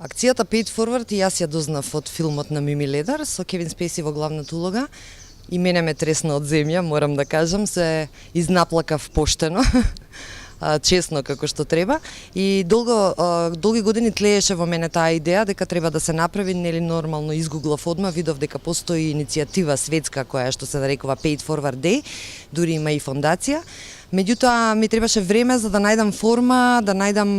Акцијата Paid Forward и јас ја дознав од филмот на Мими Ледар со Кевин Спейси во главната улога. И мене ме тресна од земја, морам да кажам, се изнаплакав поштено, честно како што треба. И долги години тлееше во мене таа идеја дека треба да се направи, нели нормално изгуглав одма, видов дека постои иницијатива светска која што се нарекува Paid Forward Day, дури има и фондација. Меѓутоа ми требаше време за да најдам форма, да најдам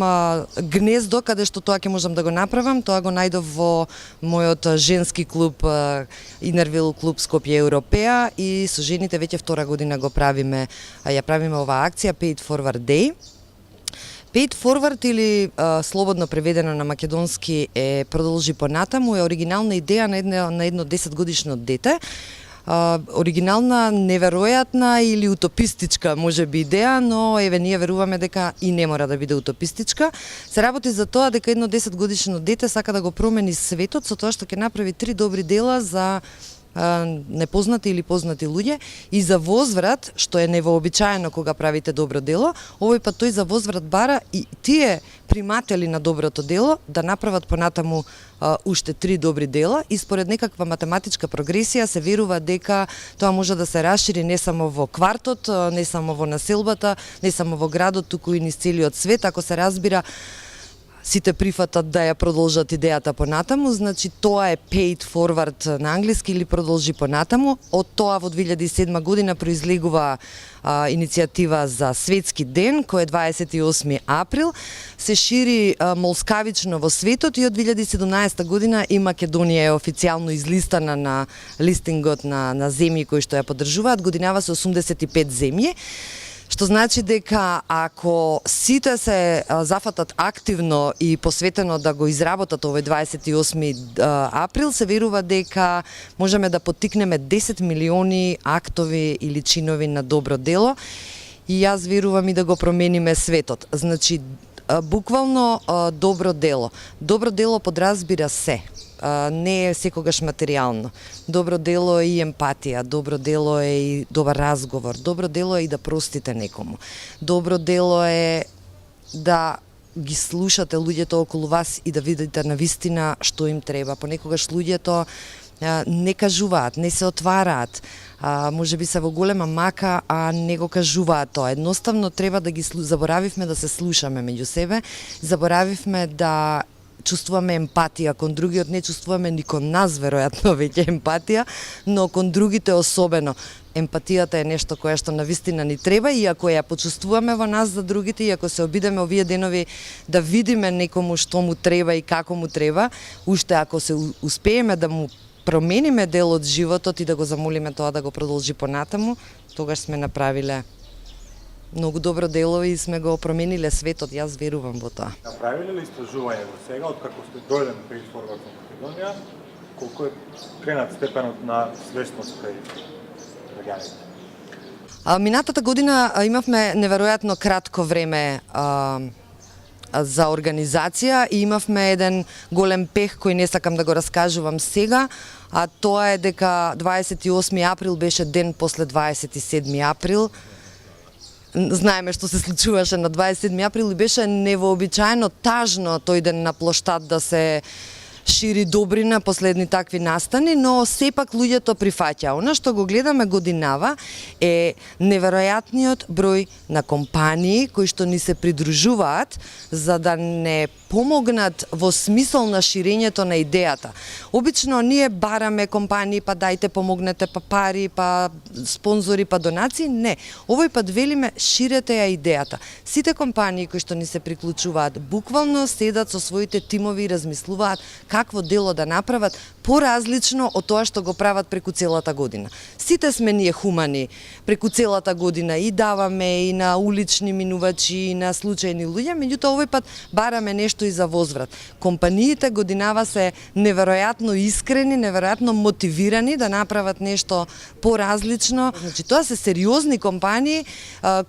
гнездо каде што тоа ќе можам да го направам. Тоа го најдов во мојот женски клуб Инервил клуб Скопје Европеа и со жените веќе втора година го правиме, ја правиме оваа акција Paid Forward Day. Paid Forward или слободно преведено на македонски е продолжи понатаму, е оригинална идеја на едно 10-годишно дете. Оригинална, неверојатна или утопистичка можеби идеја, но еве ние веруваме дека и не мора да биде утопистичка. Се работи за тоа дека едно 10-годишно дете сака да го промени светот со тоа што ќе направи 3 добри дела за непознати или познати луѓе и за возврат, што е невообичаено кога правите добро дело, овој пат тој за возврат бара и тие приматели на доброто дело да направат понатаму уште 3 добри дела и според некаква математичка прогресија се верува дека тоа може да се расшири не само во квартот, не само во населбата, не само во градот, туку и низ целиот свет, ако се разбира сите прифатат да ја продолжат идејата понатаму, значи тоа е Paid Forward на англиски или продолжи понатаму. Од тоа во 2007 година произлегува иницијатива за Светски ден, кој е 28 април, се шири молскавично во светот и од 2017 година и Македонија е официјално излистана на листингот на земји кои што ја поддржуваат, годинава се 85 земји. Што значи дека ако сите се зафатат активно и посветено да го изработат овој 28 април, се верува дека можеме да поттикнеме 10 милиони актови или чинови на добро дело и јас верувам и да го промениме светот. Значи, буквално добро дело. Добро дело подразбира се. Не е секогаш материјално. Добро дело е и емпатија, добро дело е и добар разговор, добро дело е и да простите некому. Добро дело е да ги слушате луѓето околу вас и да видите навистина што им треба. Понекогаш луѓето не кажуваат, не се отвараат, може би се во голема мака, а не го кажуваат тоа. Едноставно треба да ги заборавивме да се слушаме меѓу себе, заборавивме да чувствуваме емпатија кон другиот, не чувствуваме ни кон нас веројатно веќе емпатија, но кон другите особено. Емпатијата е нешто кое што навистина ни треба и ако ја почувствуваме во нас за другите и ако се обидеме овие денови да видиме некому што му треба и како му треба, уште ако се успееме да му промениме дел од животот и да го замолиме тоа да го продолжи понатаму, тогаш сме направиле многу добро дело и сме го промениле светот, јас верувам во тоа. Направиле ли истражување во сега, откако сте дојден Paid Forward во Македонија, колку е кренат степенот на свесност кај граѓаните? Минатата година имавме неверојатно кратко време за организација и имавме еден голем пех кој не сакам да го раскажувам сега, а тоа е дека 28 април беше ден после 27 април. Знаеме што се случуваше на 27 април и беше невообичаено тажно тој ден на плоштад да се шири добрина последни такви настани, но сепак луѓето прифаќаа. Она што го гледаме годинава е неверојатниот број на компании кои што ни се придружуваат за да не помогнат во смисол на ширењето на идејата. Обично ние бараме компании, па дајте помогнете, па пари, па спонзори, па донации. Не, овој пат велиме ширете ја идејата. Сите компании кои што ни се приклучуваат буквално седат со своите тимови и размислуваат какво дело да направат поразлично од тоа што го прават преку целата година. Сите сме ние хумани преку целата година и даваме и на улични минувачи и на случајни луѓе, меѓутоа овој пат бараме нешто и за возврат. Компаниите годинава се неверојатно искрени, неверојатно мотивирани да направат нешто поразлично. Значи тоа се сериозни компании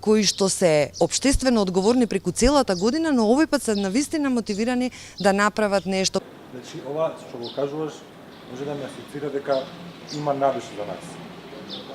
кои што се општествено одговорни преку целата година, но овој пат се навистина мотивирани да направат нешто. Значи ова што го кажуваш може да ме асоцира дека има надеж за нас.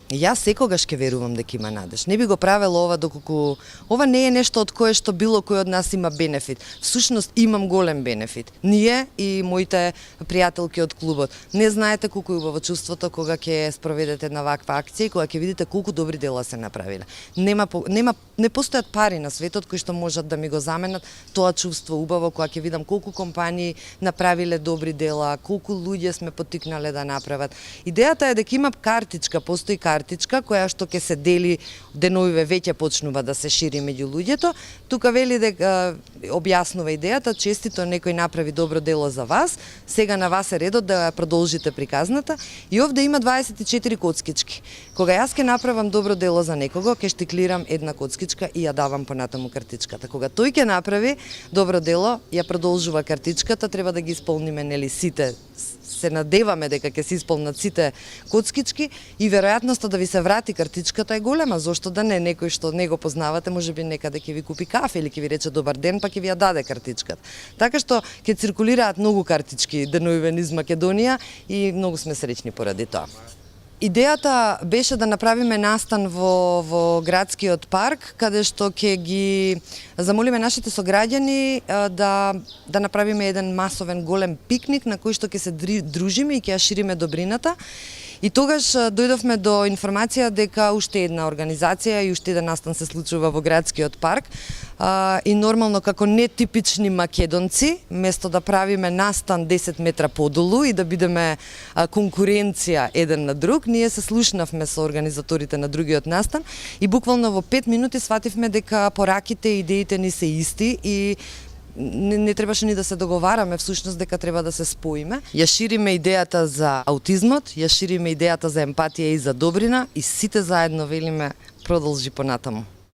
Јас секогаш ќе верувам дека има надеж. Не би го правела ова доколку ова не е нешто од кое што било кој од нас има бенефит. Всушност имам голем бенефит. Ние и моите пријателки од клубот. Не знаете колку е убаво чувството кога ќе спроведете една ваква акција и кога ќе видите колку добри дела се направиле. Не постојат пари на светот кои што можат да ми го заменат тоа чувство убаво кога ќе видам колку компании направиле добри дела, колку луѓе сме поттикнале да направат. Идејата е дека има картичка, постои картичка која што ќе се дели, деновиве веќе почнува да се шири меѓу луѓето. Тука вели дека објаснува идејата, честито некој направи добро дело за вас, сега на вас е редот да ја продолжите приказната и овде има 24 коцкички. Кога јас ќе направам добро дело за некого, ќе штиклирам една коцкичка и ја давам понатаму картичката. Кога тој ќе направи добро дело, ја продолжува картичката, треба да ги исполниме нели сите. Се надеваме дека ќе се исполнат сите коцкички и веројатноста да ви се врати картичката е голема. Зошто да не, некој што не го познавате, можеби некаде ќе ви купи кафе или ќе ви рече добар ден, па ќе ви ја даде картичката. Така што ќе циркулираат многу картички деновиве низ Македонија и многу сме среќни поради тоа. Идејата беше да направиме настан во градскиот парк, каде што ќе ги замолиме нашите сограѓани да направиме еден масовен голем пикник на кој што ќе се дружиме и ќе ја шириме добрината. И тогаш дојдовме до информација дека уште една организација и уште еден настан се случува во градскиот парк. И нормално како нетипични македонци, место да правиме настан 10 метра подолу и да бидеме конкуренција еден на друг, ние се слушнавме со организаторите на другиот настан и буквално во 5 минути свативме дека пораките и идеите ни се исти и не требаше ни да се договараме всушност дека треба да се споиме. Ја шириме идејата за аутизмот, ја шириме идејата за емпатија и за добрина и сите заедно велиме продолжи понатаму.